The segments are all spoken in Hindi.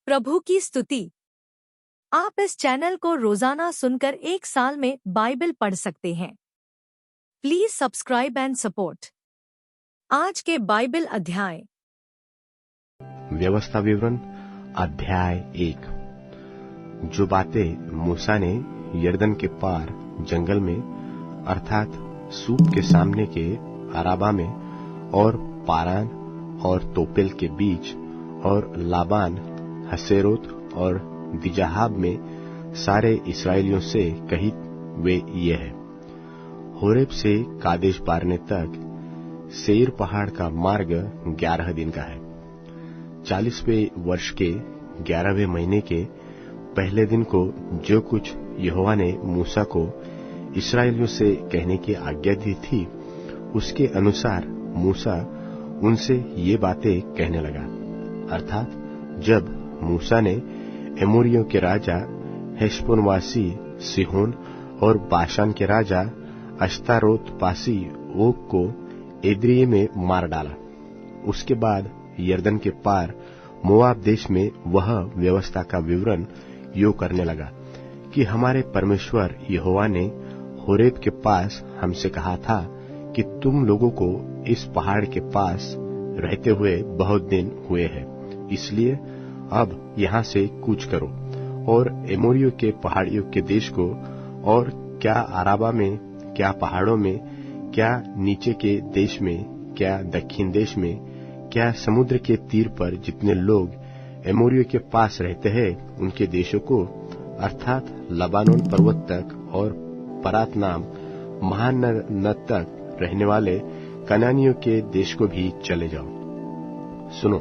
प्रभु की स्तुति। आप इस चैनल को रोजाना सुनकर 1 साल में बाइबल पढ़ सकते हैं। Please subscribe and support. आज के बाइबल अध्याय। व्यवस्था विवरण अध्याय 1। जो बातें मूसा ने यरदन के पार जंगल में अर्थात सूप के सामने के अराबा में और पारान और तोपेल के बीच और लाबान हसेरोत और दिजाहाब में सारे इस्राएलियों से कही, वे ये है। होरेब से कादेश बारने तक सेईर पहाड़ का मार्ग 11 दिन का है। 40वें वर्ष के 11वें महीने के पहले दिन को जो कुछ यहोवा ने मूसा को इस्राएलियों से कहने की आज्ञा दी थी, उसके अनुसार मूसा उनसे ये बातें कहने लगा। अर्थात जब मूसा ने एमोरियों के राजा हेशबोनवासी सिहोन और बाशान के राजा अश्तारोतपासी ओग को एद्रिये में मार डाला, उसके बाद यरदन के पार मोआब देश में वह व्यवस्था का विवरण यो करने लगा कि हमारे परमेश्वर यहोवा ने होरेब के पास हमसे कहा था कि तुम लोगों को इस पहाड़ के पास रहते हुए बहुत दिन हुए हैं, इसलिए अब यहां से कूच करो और एमोरियों के पहाड़ियों के देश को, और क्या अराबा में, क्या पहाड़ों में, क्या नीचे के देश में, क्या दक्षिण देश में, क्या समुद्र के तीर पर जितने लोग एमोरियों के पास रहते हैं उनके देशों को, अर्थात लबानोन पर्वत तक और परात नाम महान नद तक रहने वाले कनानियों के देश को भी चले जाओ। सुनो,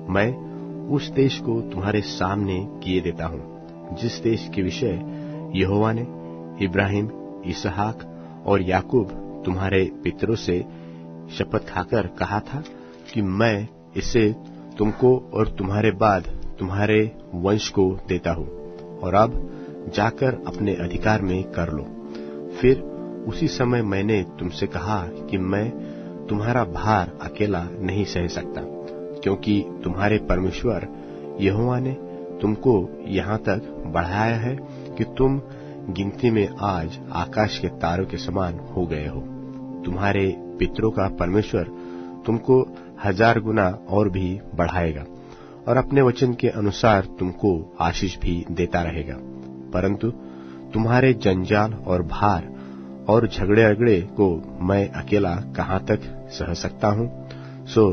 मैं उस देश को तुम्हारे सामने किए देता हूं, जिस देश के विषय यहोवा ने इब्राहिम, इसहाक और याकूब तुम्हारे पितरों से शपथ खाकर कहा था कि मैं इसे तुमको और तुम्हारे बाद तुम्हारे वंश को देता हूं, और अब जाकर अपने अधिकार में कर लो। फिर उसी समय मैंने तुमसे कहा कि मैं तुम्हारा भार अकेला नहीं सह सकता, क्योंकि तुम्हारे परमेश्वर यहोवा ने तुमको यहाँ तक बढ़ाया है कि तुम गिनती में आज आकाश के तारों के समान हो गए हो। तुम्हारे पितरों का परमेश्वर तुमको 1000 गुना और भी बढ़ाएगा और अपने वचन के अनुसार तुमको आशीष भी देता रहेगा। परंतु तुम्हारे जंजाल और भार और झगड़े को मैं अकेला कहाँ तक सह सकता हूँ? सो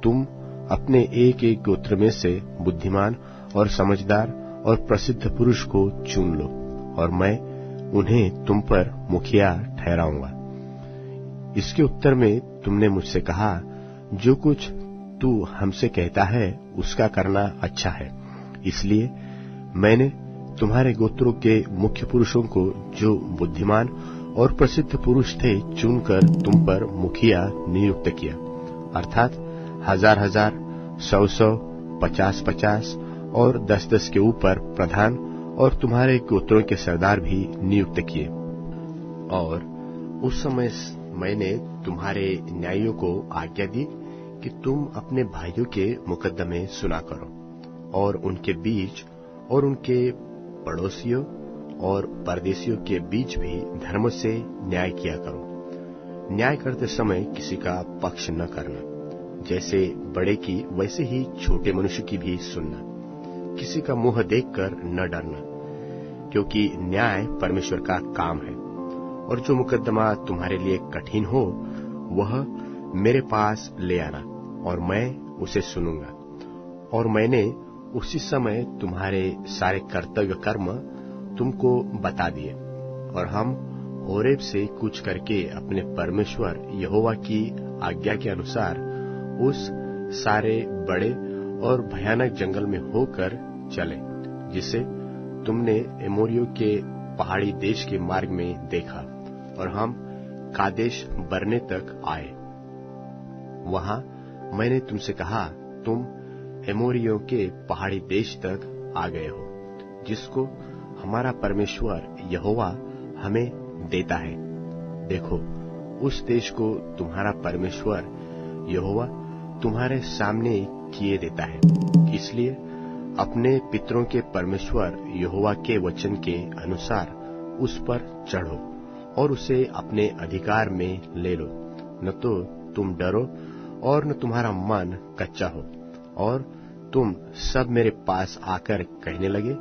तुम अपने एक एक गोत्र में से बुद्धिमान और समझदार और प्रसिद्ध पुरुष को चुन लो, और मैं उन्हें तुम पर मुखिया ठहराऊंगा। इसके उत्तर में तुमने मुझसे कहा, जो कुछ तू हमसे कहता है उसका करना अच्छा है। इसलिए मैंने तुम्हारे गोत्रों के मुख्य पुरुषों को, जो बुद्धिमान और प्रसिद्ध पुरुष थे, चुनकर तुम पर मुखिया नियुक्त किया, अर्थात 1000, 100, 50 और 10 के ऊपर प्रधान और तुम्हारे गोत्रों के सरदार भी नियुक्त किए। और उस समय मैंने तुम्हारे न्यायियों को आज्ञा दी कि तुम अपने भाइयों के मुकदमे सुना करो, और उनके बीच और उनके पड़ोसियों और परदेशियों के बीच भी धर्म से न्याय किया करो। न्याय करते समय किसी का पक्ष न करना, जैसे बड़े की वैसे ही छोटे मनुष्य की भी सुनना। किसी का मुंह देखकर न डरना, क्योंकि न्याय परमेश्वर का काम है। और जो मुकदमा तुम्हारे लिए कठिन हो, वह मेरे पास ले आना, और मैं उसे सुनूंगा। और मैंने उसी समय तुम्हारे सारे कर्तव्य कर्म तुमको बता दिए, और हम होरेब से कूच करके अपने परमेश्वर यहोवा की आज्ञा के अनुसार उस सारे बड़े और भयानक जंगल में होकर चले, जिसे तुमने एमोरियों के पहाड़ी देश के मार्ग में देखा, और हम कादेश बरने तक आए। वहां मैंने तुमसे कहा, तुम एमोरियों के पहाड़ी देश तक आ गए हो, जिसको हमारा परमेश्वर यहोवा हमें देता है। देखो, उस देश को तुम्हारा परमेश्वर यहोवा तुम्हारे सामने किए देता है, इसलिए अपने पितरों के परमेश्वर यहोवा के वचन के अनुसार उस पर चढ़ो और उसे अपने अधिकार में ले लो। न तो तुम डरो और न तुम्हारा मन कच्चा हो, और तुम सब मेरे पास आकर कहने लगे,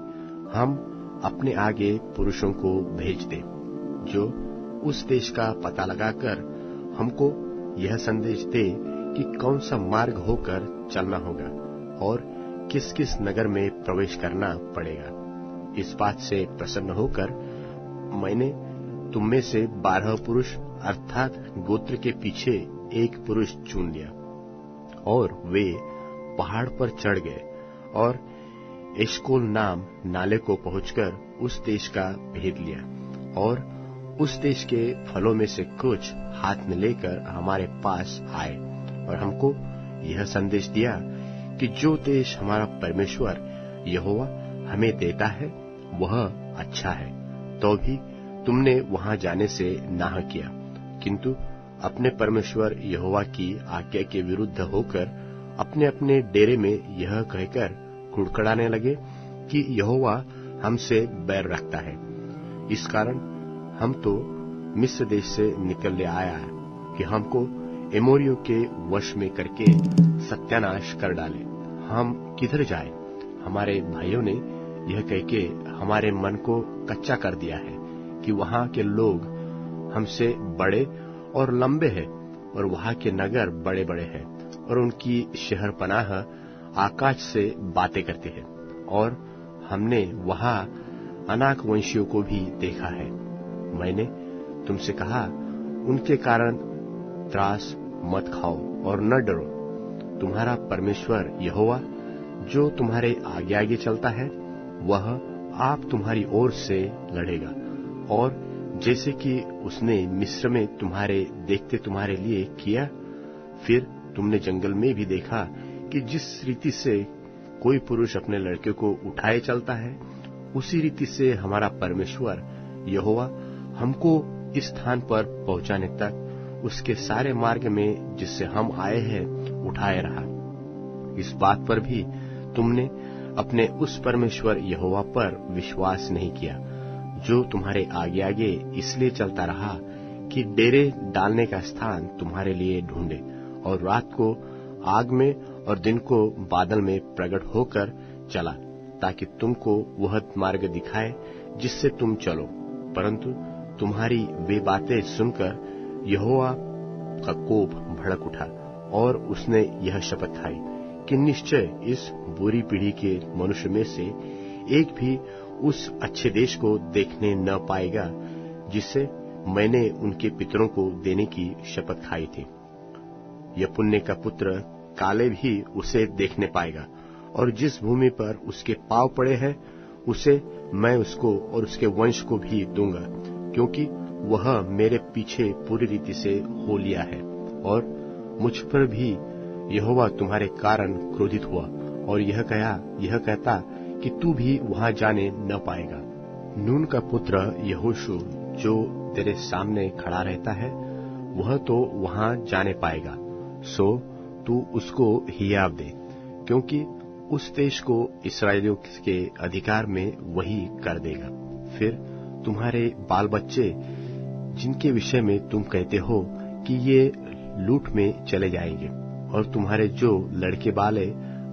हम अपने आगे पुरुषों को भेज दे जो उस देश का पता लगाकर हमको यह संदेश दे कि कौन सा मार्ग होकर चलना होगा और किस किस नगर में प्रवेश करना पड़ेगा। इस बात से प्रसन्न होकर मैंने तुम में से 12 पुरुष अर्थात गोत्र के पीछे एक पुरुष चुन लिया, और वे पहाड़ पर चढ़ गए और एशकोल नाम नाले को पहुंचकर उस देश का भेद लिया, और उस देश के फलों में से कुछ हाथ में लेकर हमारे पास आए और हमको यह संदेश दिया कि जो देश हमारा परमेश्वर यहोवा हमें देता है वह अच्छा है। तो भी तुमने वहां जाने से नाह किया, किंतु अपने परमेश्वर यहोवा की आज्ञा के विरुद्ध होकर अपने अपने डेरे में यह कहकर कुड़कुड़ाने लगे कि यहोवा हमसे बैर रखता है। इस कारण हम तो मिस्र देश से निकल ले आया है कि हमको एमोरियों के वश में करके सत्यानाश कर डाले। हम किधर जाए? हमारे भाइयों ने यह कह के हमारे मन को कच्चा कर दिया है कि वहां के लोग हमसे बड़े और लंबे हैं, और वहां के नगर बड़े बड़े हैं, और उनकी शहर पनाह आकाश से बातें करते हैं, और हमने वहां अनाक वंशियों को भी देखा है। मैंने तुमसे कहा, उनके कारण त्रास मत खाओ और न डरो। तुम्हारा परमेश्वर यहोवा जो तुम्हारे आगे आगे चलता है वह आप तुम्हारी ओर से लड़ेगा, और जैसे कि उसने मिस्र में तुम्हारे देखते तुम्हारे लिए किया, फिर तुमने जंगल में भी देखा कि जिस रीति से कोई पुरुष अपने लड़के को उठाए चलता है, उसी रीति से हमारा परमेश्वर यहोवा हमको इस स्थान पर पहुंचाने तक उसके सारे मार्ग में जिससे हम आए हैं उठाए रहा। इस बात पर भी तुमने अपने उस परमेश्वर यहोवा पर विश्वास नहीं किया जो तुम्हारे आगे आगे इसलिए चलता रहा कि डेरे डालने का स्थान तुम्हारे लिए ढूंढे, और रात को आग में और दिन को बादल में प्रकट होकर चला, ताकि तुमको वह मार्ग दिखाए जिससे तुम चलो। परंतु तुम्हारी वे बातें सुनकर यहोवा का कोप भड़क उठा, और उसने यह शपथ खाई कि निश्चय इस बुरी पीढ़ी के मनुष्य में से एक भी उस अच्छे देश को देखने न पाएगा जिसे मैंने उनके पितरों को देने की शपथ खाई थी। यपुन्ने का पुत्र कालेब ही उसे देखने पाएगा, और जिस भूमि पर उसके पांव पड़े हैं उसे मैं उसको और उसके वंश को भी दूंगा, क्योंकि वह मेरे पीछे पूरी रीति से हो लिया है, और मुझ पर भी यहोवा तुम्हारे कारण क्रोधित हुआ और यह कहता कि तू भी वहां जाने न पाएगा। नून का पुत्र यहोशू जो तेरे सामने खड़ा रहता है वह तो वहां जाने पाएगा, सो तू उसको हियाव दे, क्योंकि उस देश को इस्राएलियों के अधिकार में वही कर देगा। फिर तुम्हारे बाल बच्चे जिनके विषय में तुम कहते हो कि ये लूट में चले जाएंगे, और तुम्हारे जो लड़के बाले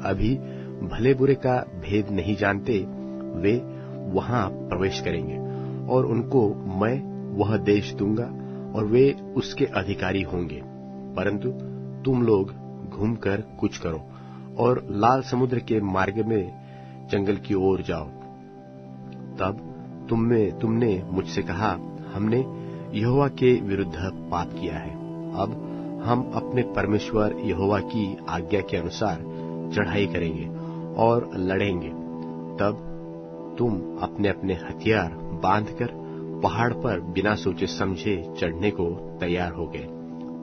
अभी भले बुरे का भेद नहीं जानते, वे वहां प्रवेश करेंगे, और उनको मैं वह देश दूंगा और वे उसके अधिकारी होंगे। परंतु तुम लोग घूमकर कुछ करो और लाल समुद्र के मार्ग में जंगल की ओर जाओ। तब तुमने मुझसे कहा, हमने यहोवा के विरुद्ध पाप किया है, अब हम अपने परमेश्वर यहोवा की आज्ञा के अनुसार चढ़ाई करेंगे और लड़ेंगे। तब तुम अपने अपने हथियार बांधकर पहाड़ पर बिना सोचे समझे चढ़ने को तैयार हो गए।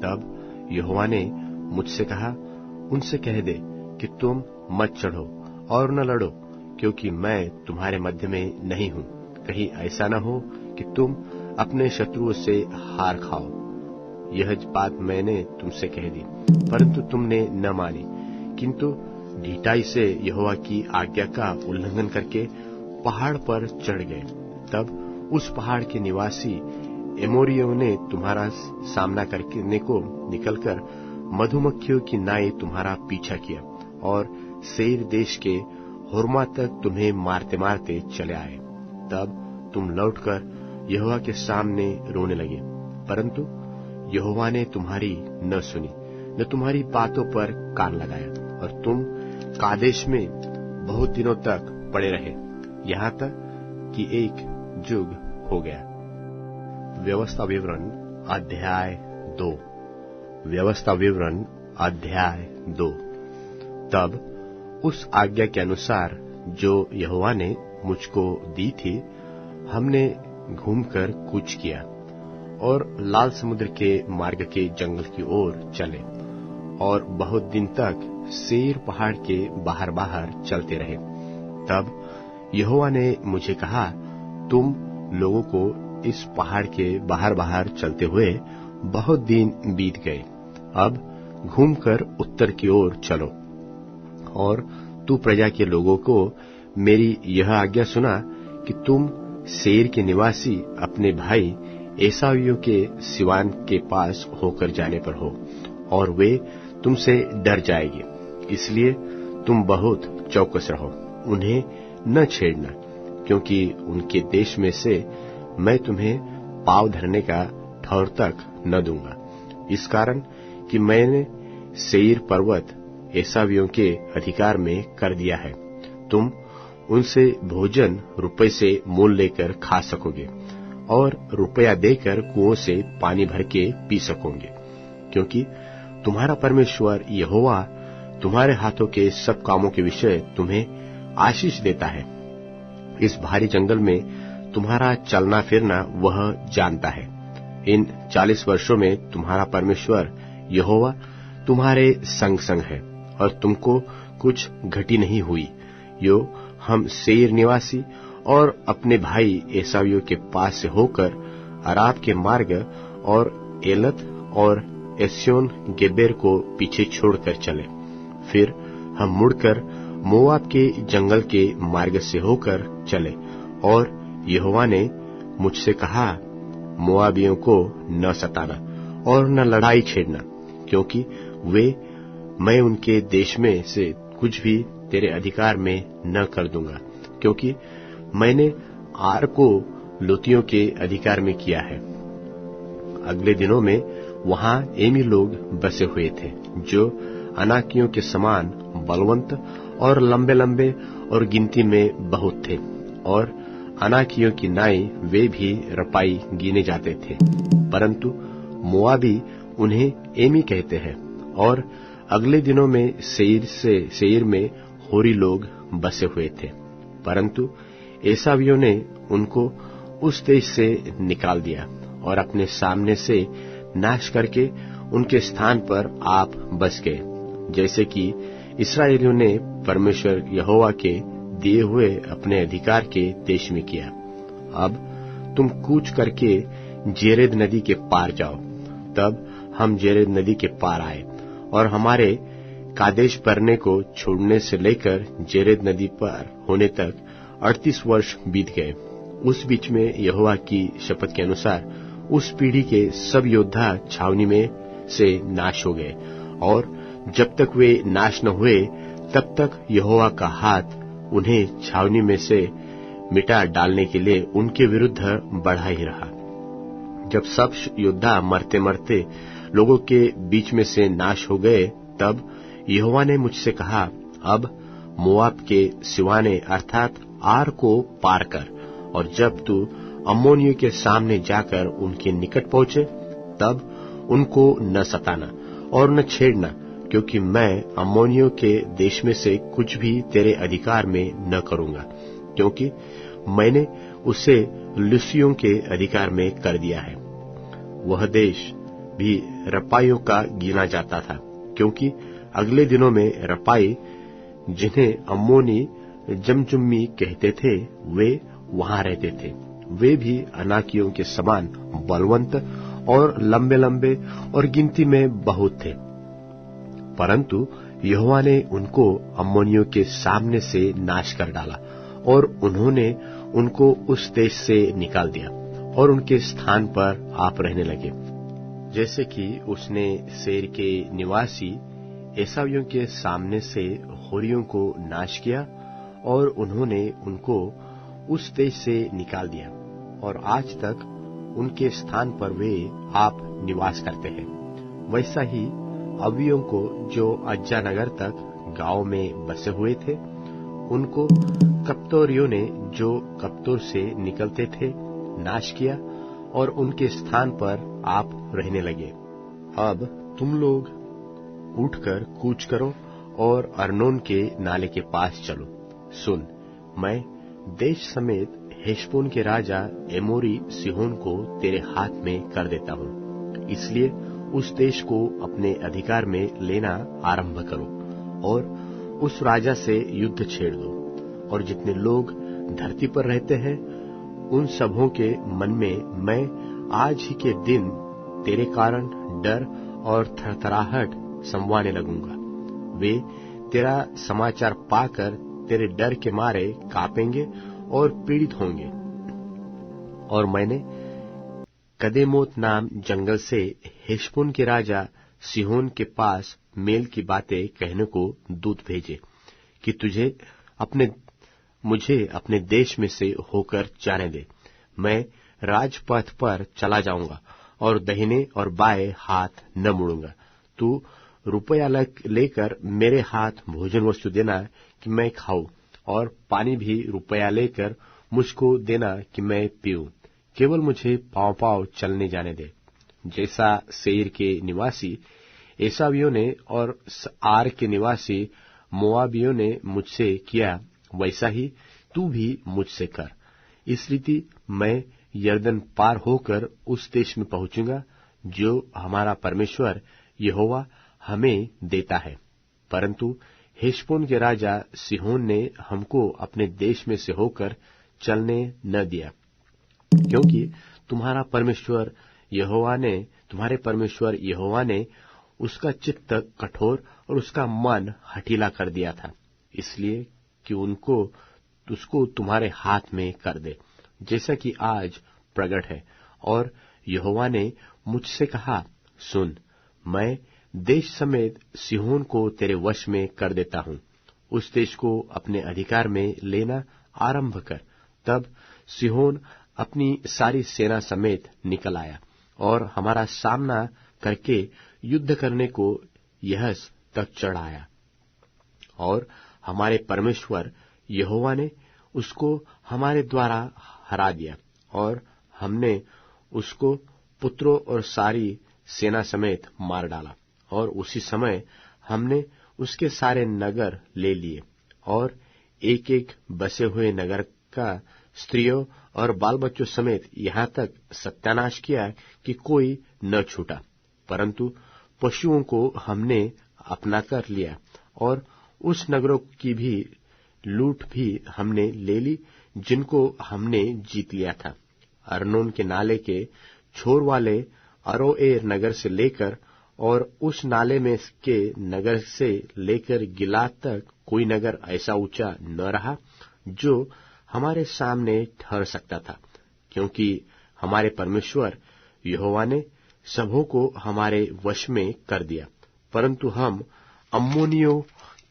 तब यहोवा ने मुझसे कहा, उनसे कह दे कि तुम मत चढ़ो और न लड़ो, क्योंकि मैं तुम्हारे मध्य में नहीं हूं। कहीं ऐसा न हो कि तुम अपने शत्रुओं से हार खाओ। यह बात मैंने तुमसे कह दी, परंतु तुमने न मानी, किंतु ढिठाई से यहोवा की आज्ञा का उल्लंघन करके पहाड़ पर चढ़ गए। तब उस पहाड़ के निवासी एमोरियों ने तुम्हारा सामना करने को निकलकर मधुमक्खियों की नाई तुम्हारा पीछा किया और सेईर देश के होर्मा तक तुम्हें मारते मारते चले आए। तब तुम लौटकर यहोवा के सामने रोने लगे, परंतु यहोवा ने तुम्हारी न सुनी, न तुम्हारी बातों पर कान लगाया, और तुम कादेश में बहुत दिनों तक पड़े रहे, यहाँ तक कि एक युग हो गया। व्यवस्था विवरण अध्याय 2। व्यवस्था विवरण अध्याय 2। तब उस आज्ञा के अनुसार जो यहोवा ने मुझको दी थी, हमने घूमकर कूच किया और लाल समुद्र के मार्ग के जंगल की ओर चले और बहुत दिन तक सेईर पहाड़ के बाहर बाहर चलते रहे। तब यहोवा ने मुझे कहा, तुम लोगों को इस पहाड़ के बाहर बाहर चलते हुए बहुत दिन बीत गए, अब घूमकर उत्तर की ओर चलो। और तू प्रजा के लोगों को मेरी यह आज्ञा सुना कि तुम सेईर के निवासी अपने भाई एसावियों के सिवान के पास होकर जाने पर हो, और वे तुमसे डर जाएंगे, इसलिए तुम बहुत चौकस रहो, उन्हें न छेड़ना, क्योंकि उनके देश में से मैं तुम्हें पाँव धरने का ठौर तक न दूंगा, इस कारण कि मैंने सेईर पर्वत एसावियों के अधिकार में कर दिया है। तुम उनसे भोजन रुपये से मोल लेकर खा सकोगे और रुपया देकर कुओं से पानी भर के पी सकोगे, क्योंकि तुम्हारा परमेश्वर यहोवा तुम्हारे हाथों के सब कामों के विषय तुम्हें आशीष देता है। इस भारी जंगल में तुम्हारा चलना फिरना वह जानता है। इन 40 वर्षों में तुम्हारा परमेश्वर यहोवा तुम्हारे संग संग है, और तुमको कुछ घटी नहीं हुई। यो हम सेईर निवासी और अपने भाई एसावियों के पास से होकर अराब के मार्ग और एलत और एस्योन गेबेर को पीछे छोड़कर चले। फिर हम मुड़कर मोआब के जंगल के मार्ग से होकर चले, और यहोवा ने मुझसे कहा, मोआबियों को न सताना और न लड़ाई छेड़ना, क्योंकि मैं उनके देश में से कुछ भी तेरे अधिकार में न कर दूंगा, क्योंकि मैंने आर को लूतियों के अधिकार में किया है। अगले दिनों में वहां एमी लोग बसे हुए थे, जो अनाकियों के समान बलवंत और लंबे लंबे और गिनती में बहुत थे, और अनाकियों की नाई वे भी रपाई गिने जाते थे, परंतु मोआबी उन्हें एमी कहते हैं। और अगले दिनों में सेईर में होरी लोग बसे हुए थे, परंतु एसावियों ने उनको उस देश से निकाल दिया और अपने सामने से नाश करके उनके स्थान पर आप बस गए, जैसे कि इस्राएलियों ने परमेश्वर यहोवा के दिए हुए अपने अधिकार के देश में किया। अब तुम कूच करके जेरेद नदी के पार जाओ। तब हम जेरेद नदी के पार आए, और हमारे कादेश बरने को छोड़ने से लेकर जेरेद नदी पार होने तक 38 वर्ष बीत गए। उस बीच में यहोवा की शपथ के अनुसार उस पीढ़ी के सब योद्धा छावनी में से नाश हो गए, और जब तक वे नाश न हुए तब तक यहोवा का हाथ उन्हें छावनी में से मिटा डालने के लिए उनके विरुद्ध बढ़ा ही रहा। जब सब योद्धा मरते मरते लोगों के बीच में से नाश हो गए, तब यहोवा ने मुझसे कहा, अब मोआब के सिवाने अर्थात आर को पार कर, और जब तू अम्मोनियों के सामने जाकर उनके निकट पहुंचे, तब उनको न सताना और न छेड़ना, क्योंकि मैं अम्मोनियों के देश में से कुछ भी तेरे अधिकार में न करूंगा, क्योंकि मैंने उसे लूसियों के अधिकार में कर दिया है। वह देश भी रपाइयों का गिना जाता था, क्योंकि अगले दिनों में रपाई, जिन्हें अम्मोनी जमजुम्मी कहते थे, वे वहां रहते थे। वे भी अनाकियों के समान बलवंत और लंबे लंबे और गिनती में बहुत थे, परंतु यहोवा ने उनको अम्मोनियों के सामने से नाश कर डाला और उन्होंने उनको उस देश से निकाल दिया और उनके स्थान पर आप रहने लगे। जैसे कि उसने सेर के निवासी एसावियों के सामने से होरियों को नाश किया और उन्होंने उनको उस देश से निकाल दिया और आज तक उनके स्थान पर वे आप निवास करते हैं, वैसा ही अवियों को जो अज्जा नगर तक गांव में बसे हुए थे, उनको कप्तोरियों ने जो कप्तोर से निकलते थे नाश किया और उनके स्थान पर आप रहने लगे। अब तुम लोग उठकर कूच करो और अर्नोन के नाले के पास चलो। सुन, मैं देश समेत हेशबोन के राजा एमोरी सिहोन को तेरे हाथ में कर देता हूँ, इसलिए उस देश को अपने अधिकार में लेना आरंभ करो और उस राजा से युद्ध छेड़ दो। और जितने लोग धरती पर रहते हैं उन सबों के मन में मैं आज ही के दिन तेरे कारण डर और थरथराहट समवाने लगूंगा। वे तेरा समाचार पाकर तेरे डर के मारे कांपेंगे और पीड़ित होंगे। और मैंने कदेमोत नाम जंगल से हेशबोन के राजा सिहोन के पास मेल की बातें कहने को दूत भेजे कि मुझे अपने देश में से होकर जाने दे। मैं राजपथ पर चला जाऊंगा और दाहिने और बाएं हाथ न मुड़ूंगा। तू रुपया लेकर मेरे हाथ भोजन वस्तु देना कि मैं खाऊं, और पानी भी रुपया लेकर मुझको देना कि मैं पीऊं। केवल मुझे पांव पांव चलने जाने दे। जैसा सेईर के निवासी एसावियों ने और आर के निवासी मोआबियों ने मुझसे किया, वैसा ही तू भी मुझसे कर। इस रीति मैं यरदन पार होकर उस देश में पहुंचूंगा जो हमारा परमेश्वर यहोवा हमें देता है। परंतु हेशबोन के राजा सिहोन ने हमको अपने देश में से होकर चलने न दिया, क्योंकि तुम्हारे परमेश्वर यहोवा ने उसका चित्त कठोर और उसका मन हठीला कर दिया था, इसलिए कि उसको तुम्हारे हाथ में कर दे, जैसा कि आज प्रगट है। और यहोवा ने मुझसे कहा, सुन, मैं देश समेत सिहोन को तेरे वश में कर देता हूं। उस देश को अपने अधिकार में लेना आरंभ कर। तब सिहोन अपनी सारी सेना समेत निकल आया और हमारा सामना करके युद्ध करने को यहस तक चढ़ आया। और हमारे परमेश्वर यहोवा ने उसको हमारे द्वारा हरा दिया और हमने उसको पुत्रों और सारी सेना समेत मार डाला। और उसी समय हमने उसके सारे नगर ले लिए और एक एक बसे हुए नगर का स्त्रियों और बाल बच्चों समेत यहाँ तक सत्यानाश किया कि कोई न छूटा। परंतु पशुओं को हमने अपना कर लिया और उस नगरों की भी लूट भी हमने ले ली जिनको हमने जीत लिया था। अर्नोन के नाले के छोर वाले अरोएर नगर से लेकर और उस नाले में के नगर से लेकर गिलाद तक कोई नगर ऐसा ऊंचा न रहा जो हमारे सामने ठहर सकता था, क्योंकि हमारे परमेश्वर यहोवा ने सबों को हमारे वश में कर दिया। परंतु हम अम्मोनियों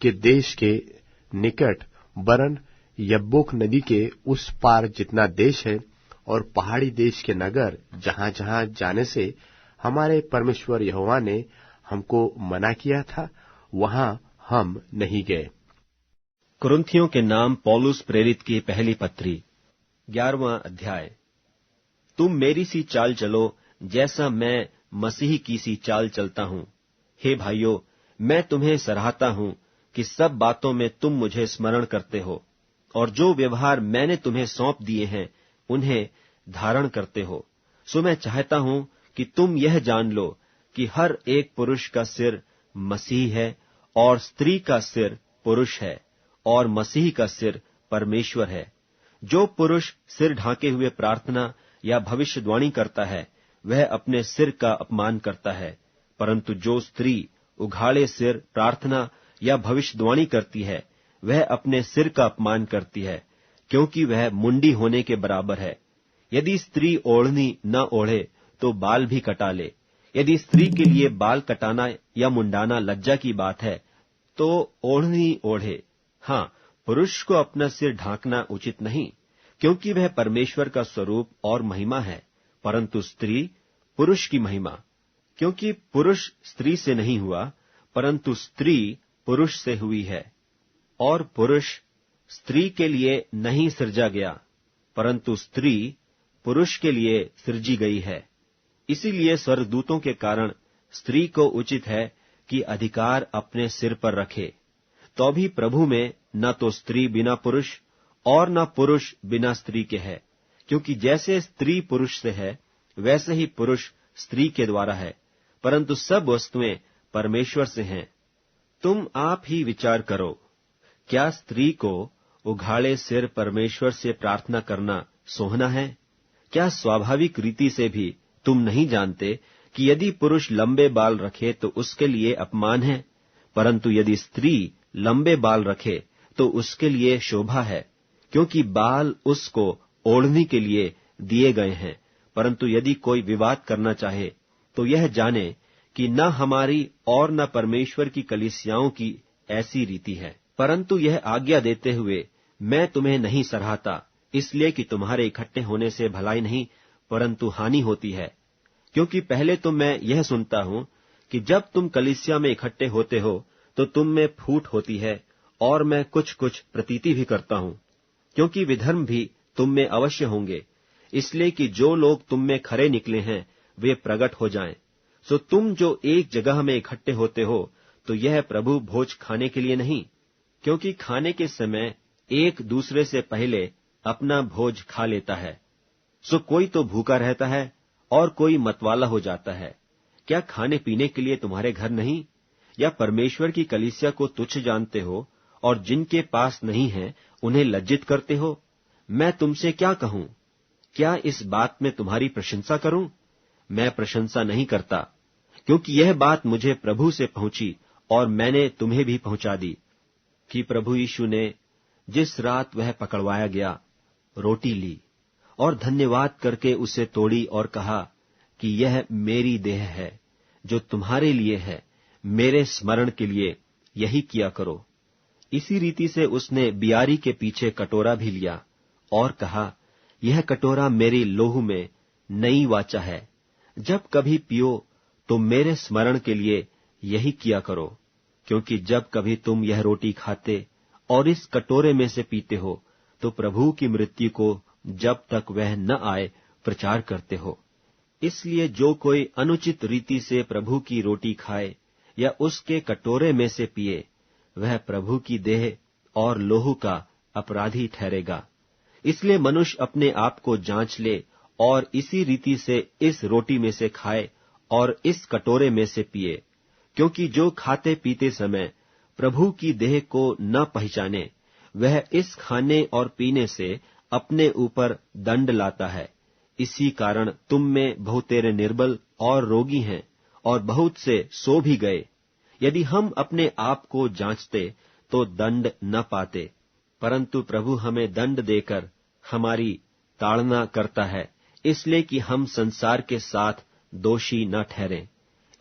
के देश के निकट बरन यब्बोक नदी के उस पार जितना देश है और पहाड़ी देश के नगर जहां जहां जाने से हमारे परमेश्वर यहोवा ने हमको मना किया था, वहां हम नहीं गए। कुरिन्थियों के नाम पौलुस प्रेरित की पहली पत्री 11वां अध्याय। तुम मेरी सी चाल चलो जैसा मैं मसीह की सी चाल चलता हूं। हे भाइयों, मैं तुम्हें सराहता हूं कि सब बातों में तुम मुझे स्मरण करते हो और जो व्यवहार मैंने तुम्हें सौंप दिए हैं उन्हें धारण करते हो। सो मैं चाहता हूं कि तुम यह जान लो कि हर एक पुरुष का सिर मसीह है और स्त्री का सिर पुरुष है और मसीह का सिर परमेश्वर है। जो पुरुष सिर ढांके हुए प्रार्थना या भविष्यवाणी करता है वह अपने सिर का अपमान करता है, परंतु जो स्त्री उघाड़े सिर प्रार्थना या भविष्यवाणी करती है, वह अपने सिर का अपमान करती है, क्योंकि वह मुंडी होने के बराबर है। यदि स्त्री ओढ़नी न ओढ़े तो बाल भी कटा ले। यदि स्त्री के लिए बाल कटाना या मुंडाना लज्जा की बात है तो ओढ़नी ओढ़े। हाँ, पुरुष को अपना सिर ढांकना उचित नहीं, क्योंकि वह परमेश्वर का स्वरूप और महिमा है, परंतु स्त्री पुरुष की महिमा। क्योंकि पुरुष स्त्री से नहीं हुआ, परंतु स्त्री पुरुष से हुई है। और पुरुष स्त्री के लिए नहीं सृजा गया, परंतु स्त्री पुरुष के लिए सृजी गई है। इसीलिए स्वर्गदूतों के कारण स्त्री को उचित है कि अधिकार अपने सिर पर रखे। तो भी प्रभु में न तो स्त्री बिना पुरुष और न पुरुष बिना स्त्री के है, क्योंकि जैसे स्त्री पुरुष से है वैसे ही पुरुष स्त्री के द्वारा है, परंतु सब वस्तुएं परमेश्वर से हैं। तुम आप ही विचार करो, क्या स्त्री को उघाड़े सिर परमेश्वर से प्रार्थना करना सोहना है? क्या स्वाभाविक रीति से भी तुम नहीं जानते कि यदि पुरुष लंबे बाल रखे तो उसके लिए अपमान है, परंतु यदि स्त्री लंबे बाल रखे तो उसके लिए शोभा है, क्योंकि बाल उसको ओढ़ने के लिए दिए गए हैं। परंतु यदि कोई विवाद करना चाहे तो यह जाने कि न हमारी और न परमेश्वर की कलीसियाओं की ऐसी रीति है। परंतु यह आज्ञा देते हुए मैं तुम्हें नहीं सराहता, इसलिए कि तुम्हारे इकट्ठे होने से भलाई नहीं परंतु हानि होती है। क्योंकि पहले तो मैं यह सुनता हूं कि जब तुम कलीसिया में इकट्ठे होते हो तो तुम में फूट होती है, और मैं कुछ कुछ प्रतीति भी करता हूं, क्योंकि विधर्म भी तुम में अवश्य होंगे, इसलिए कि जो लोग तुम में खरे निकले हैं वे प्रकट हो जाएं। सो तुम जो एक जगह में इकट्ठे होते हो तो यह प्रभु भोज खाने के लिए नहीं, क्योंकि खाने के समय एक दूसरे से पहले अपना भोज खा लेता है। सो कोई तो भूखा रहता है और कोई मतवाला हो जाता है। क्या खाने पीने के लिए तुम्हारे घर नहीं? या परमेश्वर की कलीसिया को तुच्छ जानते हो और जिनके पास नहीं है उन्हें लज्जित करते हो? मैं तुमसे क्या कहूं? क्या इस बात में तुम्हारी प्रशंसा करूं? मैं प्रशंसा नहीं करता, क्योंकि यह बात मुझे प्रभु से पहुंची और मैंने तुम्हें भी पहुंचा दी कि प्रभु यीशु ने जिस रात वह पकड़वाया गया रोटी ली और धन्यवाद करके उसे तोड़ी और कहा कि यह मेरी देह है जो तुम्हारे लिए है, मेरे स्मरण के लिए यही किया करो। इसी रीति से उसने बियारी के पीछे कटोरा भी लिया और कहा, यह कटोरा मेरी लोहू में नई वाचा है, जब कभी पियो तो मेरे स्मरण के लिए यही किया करो। क्योंकि जब कभी तुम यह रोटी खाते और इस कटोरे में से पीते हो तो प्रभु की मृत्यु को जब तक वह न आए प्रचार करते हो। इसलिए जो कोई अनुचित रीति से प्रभु की रोटी खाए या उसके कटोरे में से पिए, वह प्रभु की देह और लोहू का अपराधी ठहरेगा। इसलिए मनुष्य अपने आप को जांच ले और इसी रीति से इस रोटी में से खाए और इस कटोरे में से पिए। क्योंकि जो खाते पीते समय प्रभु की देह को न पहचाने, वह इस खाने और पीने से अपने ऊपर दंड लाता है। इसी कारण तुम में बहुतेरे निर्बल और रोगी हैं और बहुत से सो भी गए। यदि हम अपने आप को जांचते तो दंड न पाते, परंतु प्रभु हमें दंड देकर हमारी ताड़ना करता है, इसलिए कि हम संसार के साथ दोषी न ठहरें।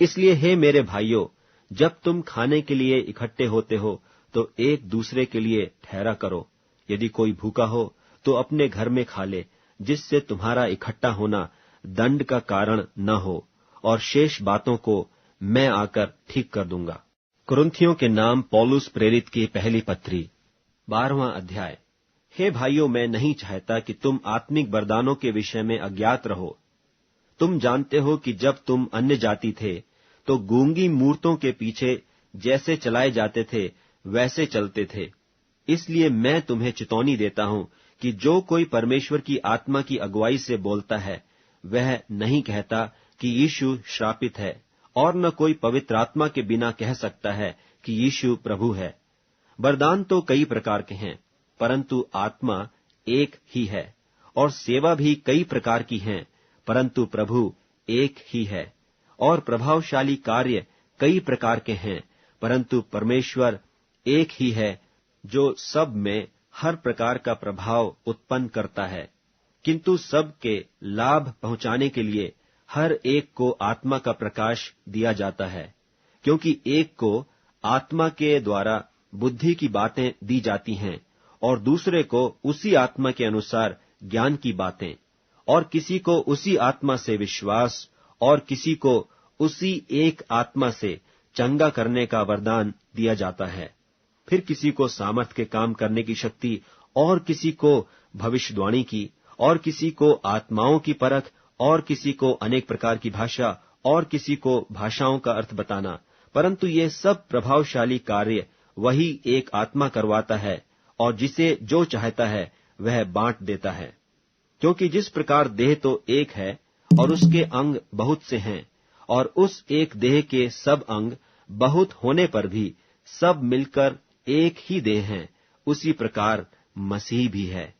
इसलिए हे मेरे भाइयों, जब तुम खाने के लिए इकट्ठे होते हो तो एक दूसरे के लिए ठहरा करो। यदि कोई भूखा हो तो अपने घर में खा ले, जिससे तुम्हारा इकट्ठा होना दंड का कारण न हो, और शेष बातों को मैं आकर ठीक कर दूंगा। कुरिन्थियों के नाम पौलुस प्रेरित की पहली पत्री 12वां अध्याय। हे भाइयों, मैं नहीं चाहता कि तुम आत्मिक वरदानों के विषय में अज्ञात रहो। तुम जानते हो कि जब तुम अन्य जाति थे तो गूंगी मूर्तों के पीछे जैसे चलाए जाते थे वैसे चलते थे। इसलिए मैं तुम्हें चेतावनी देता हूं कि जो कोई परमेश्वर की आत्मा की अगुवाई से बोलता है वह नहीं कहता कि यीशु श्रापित है, और न कोई पवित्र आत्मा के बिना कह सकता है कि यीशु प्रभु है। वरदान तो कई प्रकार के हैं, परंतु आत्मा एक ही है, और सेवा भी कई प्रकार की हैं, परंतु प्रभु एक ही है। और प्रभावशाली कार्य कई प्रकार के हैं, परंतु परमेश्वर एक ही है जो सब में हर प्रकार का प्रभाव उत्पन्न करता है, किंतु सबके लाभ पहुंचाने के लिए हर एक को आत्मा का प्रकाश दिया जाता है, क्योंकि एक को आत्मा के द्वारा बुद्धि की बातें दी जाती हैं और दूसरे को उसी आत्मा के अनुसार ज्ञान की बातें, और किसी को उसी आत्मा से विश्वास और किसी को उसी एक आत्मा से चंगा करने का वरदान दिया जाता है। फिर किसी को सामर्थ के काम करने की शक्ति, और किसी को भविष्यवाणी की, और किसी को आत्माओं की परख, और किसी को अनेक प्रकार की भाषा, और किसी को भाषाओं का अर्थ बताना। परंतु ये सब प्रभावशाली कार्य वही एक आत्मा करवाता है, और जिसे जो चाहता है वह बांट देता है। क्योंकि जिस प्रकार देह तो एक है और उसके अंग बहुत से हैं, और उस एक देह के सब अंग बहुत होने पर भी सब मिलकर एक ही देह हैं, उसी प्रकार मसीह भी है।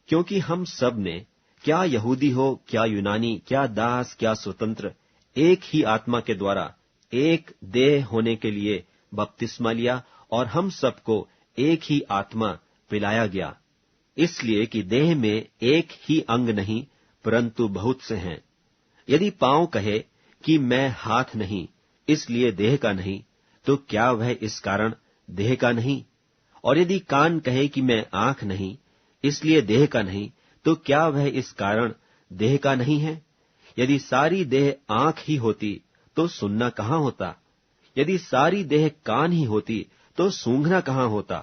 क्योंकि हम सब ने, क्या यहूदी हो क्या यूनानी, क्या दास क्या स्वतंत्र, एक ही आत्मा के द्वारा एक देह होने के लिए बपतिस्मा लिया, और हम सबको एक ही आत्मा पिलाया गया। इसलिए कि देह में एक ही अंग नहीं परंतु बहुत से हैं। यदि पांव कहे कि मैं हाथ नहीं इसलिए देह का नहीं, तो क्या वह इस कारण देह का नहीं? और यदि कान कहे कि मैं आंख नहीं इसलिए देह का नहीं, तो क्या वह इस कारण देह का नहीं है? यदि सारी देह आंख ही होती तो सुनना कहाँ होता? यदि सारी देह कान ही होती तो सूंघना कहाँ होता?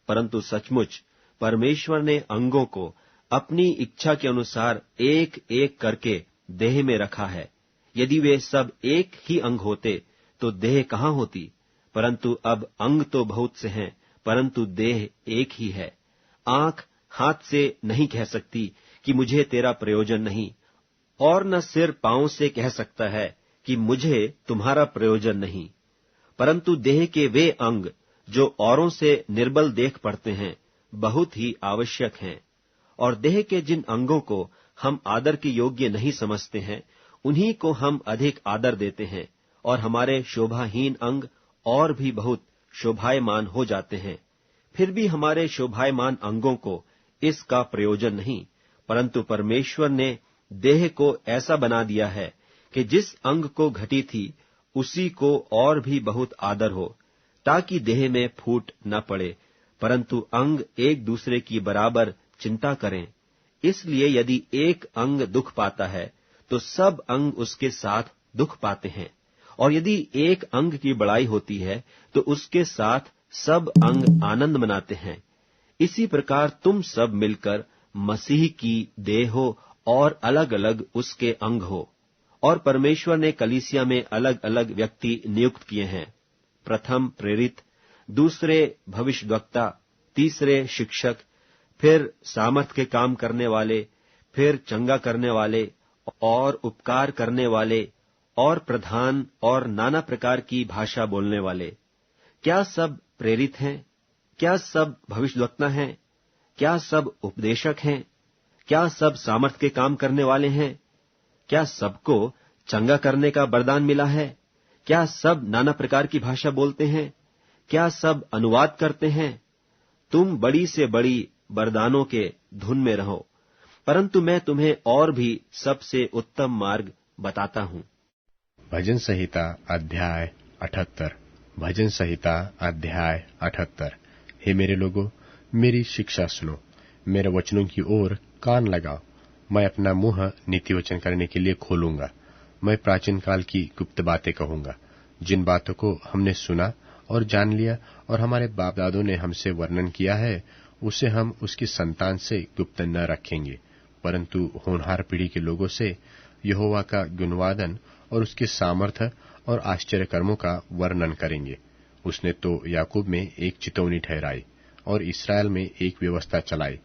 परंतु सचमुच परमेश्वर ने अंगों को अपनी इच्छा के अनुसार एक एक करके देह में रखा है। यदि वे सब एक ही अंग होते तो देह कहाँ होती? परंतु अब अंग तो बहुत से हैं, परंतु देह एक ही है। आंख हाथ से नहीं कह सकती कि मुझे तेरा प्रयोजन नहीं, और न सिर पांव से कह सकता है कि मुझे तुम्हारा प्रयोजन नहीं। परंतु देह के वे अंग जो औरों से निर्बल देख पड़ते हैं बहुत ही आवश्यक हैं, और देह के जिन अंगों को हम आदर के योग्य नहीं समझते हैं उन्हीं को हम अधिक आदर देते हैं, और हमारे शोभाहीन अंग और भी बहुत शोभायमान हो जाते हैं। फिर भी हमारे शोभायमान अंगों को इसका प्रयोजन नहीं, परंतु परमेश्वर ने देह को ऐसा बना दिया है कि जिस अंग को घटी थी उसी को और भी बहुत आदर हो, ताकि देह में फूट न पड़े, परंतु अंग एक दूसरे की बराबर चिंता करें। इसलिए यदि एक अंग दुख पाता है तो सब अंग उसके साथ दुख पाते हैं, और यदि एक अंग की बड़ाई होती है तो उसके साथ सब अंग आनंद मनाते हैं। इसी प्रकार तुम सब मिलकर मसीह की देह हो और अलग अलग उसके अंग हो। और परमेश्वर ने कलीसिया में अलग अलग व्यक्ति नियुक्त किए हैं, प्रथम प्रेरित, दूसरे भविष्यद्वक्ता, तीसरे शिक्षक, फिर सामर्थ के काम करने वाले, फिर चंगा करने वाले और उपकार करने वाले, और प्रधान और नाना प्रकार की भाषा बोलने वाले। क्या सब प्रेरित हैं? क्या सब भविष्यद्वक्ता हैं? क्या सब उपदेशक हैं? क्या सब सामर्थ के काम करने वाले हैं? क्या सबको चंगा करने का वरदान मिला है? क्या सब नाना प्रकार की भाषा बोलते हैं? क्या सब अनुवाद करते हैं? तुम बड़ी से बड़ी वरदानों के धुन में रहो, परंतु मैं तुम्हें और भी सबसे उत्तम मार्ग बताता हूँ। भजन संहिता अध्याय 78। भजन संहिता अध्याय 78। हे मेरे लोगों, मेरी शिक्षा सुनो, मेरे वचनों की ओर कान लगाओ। मैं अपना मुंह नीति वचन करने के लिए खोलूंगा। मैं प्राचीन काल की गुप्त बातें कहूंगा, जिन बातों को हमने सुना और जान लिया और हमारे बाप दादों ने हमसे वर्णन किया है, उसे हम उसकी संतान से गुप्त न रखेंगे, परंतु होनहार पीढ़ी के लोगों से यहोवा का गुणवादन और उसके सामर्थ्य और आश्चर्य कर्मों का वर्णन करेंगे। उसने तो याकूब में एक चितौनी ठहराई और इस्राएल में एक व्यवस्था चलाई।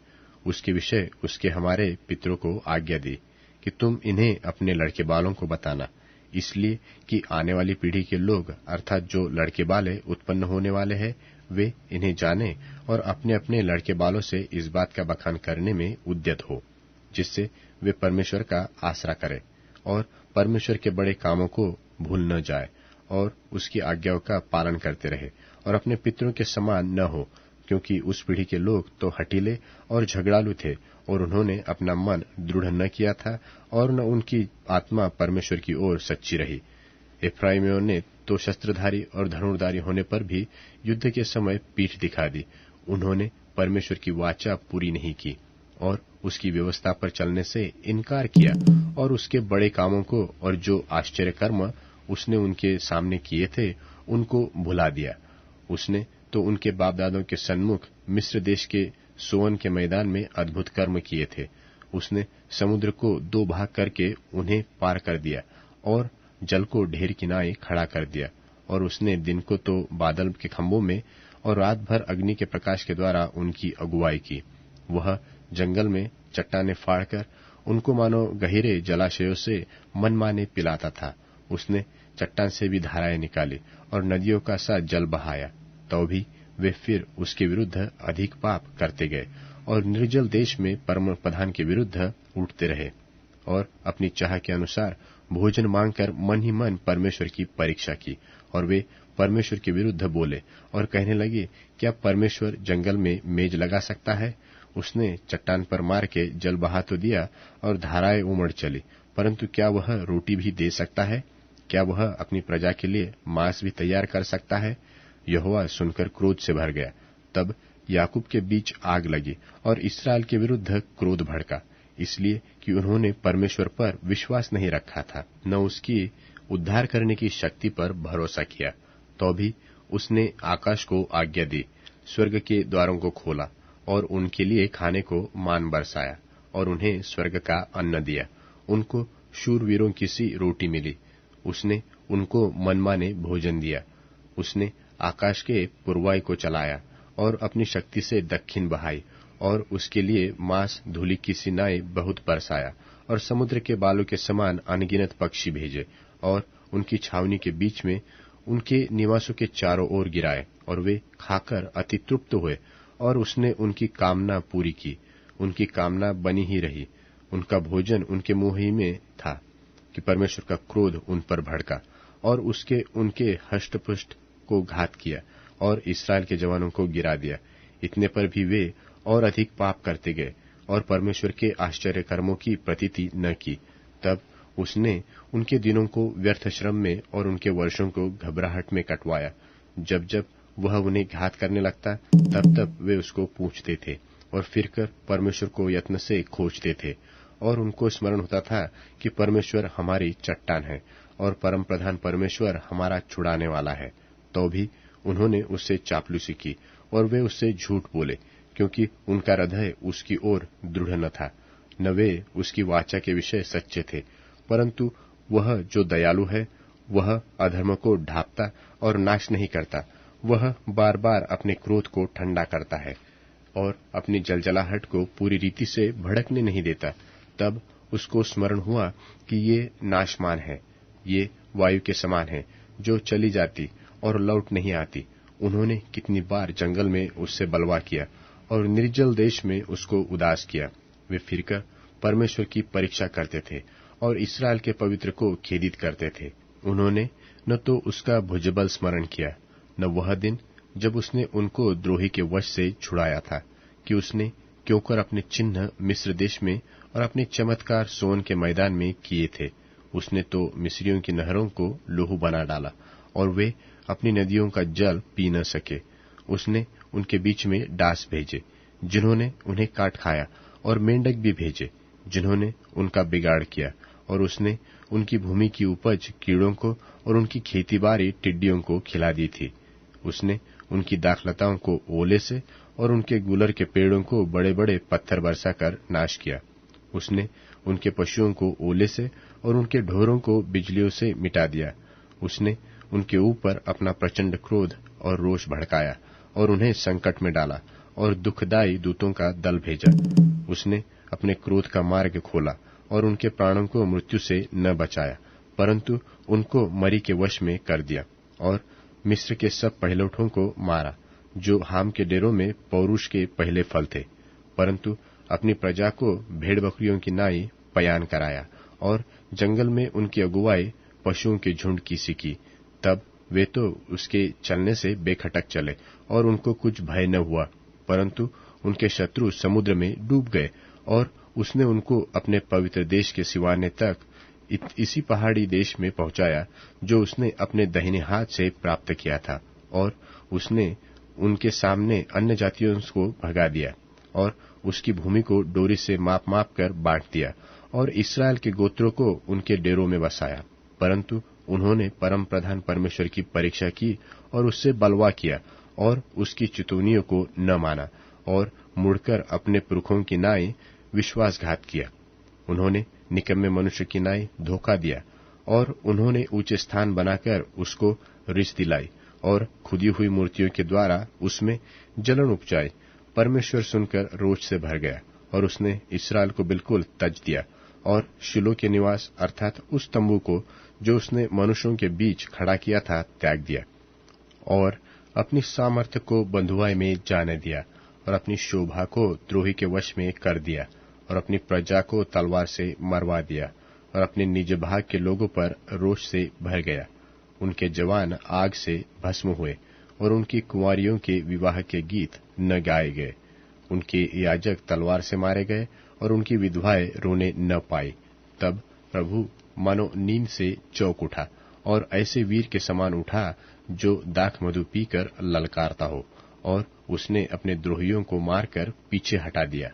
उसके विषय उसके हमारे पितरों को आज्ञा दी कि तुम इन्हें अपने लड़के बालों को बताना, इसलिए कि आने वाली पीढ़ी के लोग अर्थात जो लड़के बाले उत्पन्न होने वाले हैं वे इन्हें जाने और अपने अपने लड़के बालों से इस बात का बखान करने में उद्यत हो, जिससे वे परमेश्वर का आसरा करें और परमेश्वर के बड़े कामों को भूल न जाए और उसकी आज्ञाओं का पालन करते रहे और अपने पितरों के समान न हो, क्योंकि उस पीढ़ी के लोग तो हठीले और झगड़ालू थे, और उन्होंने अपना मन दृढ़ न किया था, और न उनकी आत्मा परमेश्वर की ओर सच्ची रही। एफ्राइमियों ने तो शस्त्रधारी और धनुर्धारी होने पर भी युद्ध के समय पीठ दिखा दी। उन्होंने परमेश्वर की वाचा पूरी नहीं की और उसकी व्यवस्था पर चलने से इनकार किया, और उसके बड़े कामों को और जो आश्चर्य कर्म उसने उनके सामने किए थे उनको भुला दिया। उसने तो उनके बाप दादों के सन्मुख मिस्र देश के सोअन के मैदान में अद्भुत कर्म किए थे। उसने समुद्र को 2 भाग करके उन्हें पार कर दिया और जल को ढेर किनारे खड़ा कर दिया। और उसने दिन को तो बादल के खंभों में और रात भर अग्नि के प्रकाश के द्वारा उनकी अगुवाई की। वह जंगल में चट्टाने फाड़कर उनको मानो गहरे जलाशयों से मनमाने पिलाता था। उसने चट्टान से भी धाराएं निकाली और नदियों का सा जल बहाया, तो भी वे फिर उसके विरुद्ध अधिक पाप करते गए और निर्जल देश में परम प्रधान के विरुद्ध उठते रहे, और अपनी चाह के अनुसार भोजन मांगकर मन ही मन परमेश्वर की परीक्षा की। और वे परमेश्वर के विरुद्ध बोले और कहने लगे, क्या परमेश्वर जंगल में मेज लगा सकता है? उसने चट्टान पर मार के जल बहा तो दिया और धाराएं उमड़ चली, परंतु क्या वह रोटी भी दे सकता है? क्या वह अपनी प्रजा के लिए मांस भी तैयार कर सकता है? यहोवा सुनकर क्रोध से भर गया। तब याकूब के बीच आग लगी और इस्राएल के विरुद्ध क्रोध भड़का, इसलिए कि उन्होंने परमेश्वर पर विश्वास नहीं रखा था, न उसकी उद्धार करने की शक्ति पर भरोसा किया। तो भी उसने आकाश को आज्ञा दी, स्वर्ग के द्वारों को खोला और उनके लिए खाने को मान बरसाया और उन्हें स्वर्ग का अन्न दिया। उनको शूरवीरों की सी रोटी मिली। उसने उनको मनमाने भोजन दिया। उसने आकाश के पूर्वाई को चलाया और अपनी शक्ति से दक्षिण बहाई, और उसके लिए मांस धूलि की सिनाई बहुत बरसाया, और समुद्र के बालों के समान अनगिनत पक्षी भेजे, और उनकी छावनी के बीच में उनके निवासों के चारों ओर गिराए, और वे खाकर अति तृप्त हुए, और उसने उनकी कामना पूरी की। उनकी कामना बनी ही रही। उनका भोजन उनके मुंह ही में था कि परमेश्वर का क्रोध उन पर भड़का, और उसके उनके हष्टपुष्ट को घात किया और इस्राएल के जवानों को गिरा दिया। इतने पर भी वे और अधिक पाप करते गए और परमेश्वर के आश्चर्य कर्मों की प्रतीति न की। तब उसने उनके दिनों को व्यर्थ श्रम में और उनके वर्षों को घबराहट में कटवाया। जब जब वह उन्हें घात करने लगता, तब तब वे उसको पूछते थे और फिरकर परमेश्वर को यत्न से खोजते थे, और उनको स्मरण होता था कि परमेश्वर हमारी चट्टान है और परम प्रधान परमेश्वर हमारा छुड़ाने वाला है। तो भी उन्होंने उससे चापलूसी की और वे उससे झूठ बोले, क्योंकि उनका हृदय उसकी ओर दृढ़ न था, न वे उसकी वाचा के विषय सच्चे थे। परंतु वह जो दयालु है, वह अधर्म को ढांपता और नाश नहीं करता। वह बार बार अपने क्रोध को ठंडा करता है और अपनी जलजलाहट को पूरी रीति से भड़कने नहीं देता। तब उसको स्मरण हुआ कि ये नाशमान है, ये वायु के समान है जो चली जाती और लौट नहीं आती। उन्होंने कितनी बार जंगल में उससे बलवा किया और निर्जल देश में उसको उदास किया। वे फिरकर परमेश्वर की परीक्षा करते थे और इस्राएल के पवित्र को खेदित करते थे। उन्होंने न तो उसका भुजबल स्मरण किया, न वह दिन जब उसने उनको द्रोही के वश से छुड़ाया था, कि उसने क्योंकर अपने चिन्ह मिस्र देश में और अपने चमत्कार सोन के मैदान में किए थे। उसने तो मिस्रियों की नहरों को लोहू बना डाला और वे अपनी नदियों का जल पी न सके। उसने उनके बीच में डास भेजे जिन्होंने उन्हें काट खाया, और मेंढक भी भेजे जिन्होंने उनका बिगाड़ किया, और उसने उनकी भूमि की उपज कीड़ों को और उनकी खेतीबाड़ी टिड्डियों को खिला दी थी। उसने उनकी दाखलताओं को ओले से और उनके गुलर के पेड़ों को बड़े बड़े पत्थर बरसा कर नाश किया। उसने उनके पशुओं को ओले से और उनके ढोरों को बिजलियों से मिटा दिया। उसने उनके ऊपर अपना प्रचंड क्रोध और रोष भड़काया और उन्हें संकट में डाला और दुखदायी दूतों का दल भेजा। उसने अपने क्रोध का मार्ग खोला और उनके प्राणों को मृत्यु से न बचाया, परंतु उनको मरी के वश में कर दिया, और मिस्र के सब पहिलौठों को मारा जो हाम के डेरों में पौरुष के पहले फल थे। परंतु अपनी प्रजा को भेड़ बकरियों की नाई पयान कराया और जंगल में उनकी अगुवाई पशुओं के झुंड की सी की। तब वे तो उसके चलने से बेखटक चले और उनको कुछ भय न हुआ, परंतु उनके शत्रु समुद्र में डूब गए और उसने उनको अपने पवित्र देश के सिवाने तक इसी पहाड़ी देश में पहुंचाया जो उसने अपने दाहिने हाथ से प्राप्त किया था। और उसने उनके सामने अन्य जातियों को भगा दिया और उसकी भूमि को डोरी से माप माप कर बांट दिया और इस्राएल के गोत्रों को उनके डेरों में बसाया। परंतु उन्होंने परम प्रधान परमेश्वर की परीक्षा की और उससे बलवा किया और उसकी चितौनियों को न माना और मुड़कर अपने पुरखों की नाई विश्वासघात किया। उन्होंने निकम्मे मनुष्य की नाई धोखा दिया और उन्होंने ऊंचे स्थान बनाकर उसको रिस दिलाई और खुदी हुई मूर्तियों के द्वारा उसमें जलन उपजाई। परमेश्वर सुनकर रोष से भर गया और उसने इस्राएल को बिल्कुल तज दिया और शिलो के निवास अर्थात उस तंबू को जो उसने मनुष्यों के बीच खड़ा किया था त्याग दिया और अपनी सामर्थ्य को बंधुआई में जाने दिया और अपनी शोभा को द्रोही के वश में कर दिया और अपनी प्रजा को तलवार से मरवा दिया और अपने निज भाग के लोगों पर रोष से भर गया। उनके जवान आग से भस्म हुए और उनकी कुंवारियों के विवाह के गीत न गाए गए। उनके याजक तलवार से मारे गए और उनकी विधवाएं रोने न पाई। तब प्रभु मानो नींद से चौंक उठा और ऐसे वीर के समान उठा जो दाख मधु पीकर ललकारता हो, और उसने अपने द्रोहियों को मारकर पीछे हटा दिया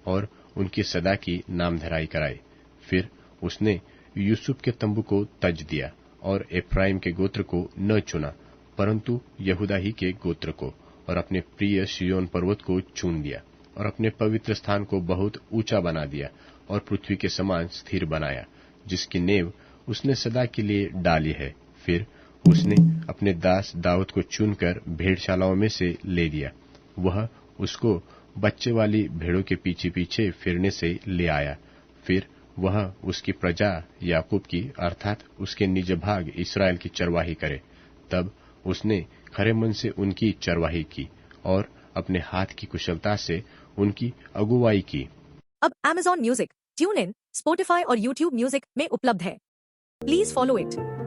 और उनकी सदा की नामधराई कराई। फिर उसने यूसुफ के तंबू को तज दिया और एफ्राइम के गोत्र को न चुना, परंतु यहूदा ही के गोत्र को, और अपने प्रिय सिय्योन पर्वत को चुन लिया और अपने पवित्र स्थान को बहुत ऊंचा बना दिया और पृथ्वी के समान स्थिर बनाया, जिसकी नेव उसने सदा के लिए डाली है। फिर उसने अपने दास दाऊद को चुनकर भेड़शालाओं में से ले दिया। वह उसको बच्चे वाली भेड़ों के पीछे पीछे फिरने से ले आया। फिर वह उसकी प्रजा याकूब की अर्थात उसके निज भाग इस्राएल की चरवाही करे। तब उसने खरे मन से उनकी चरवाही की और अपने हाथ की कुशलता से उनकी अगुवाई की। अब Amazon music, tune in, Spotify और YouTube म्यूजिक में उपलब्ध है। Please follow it.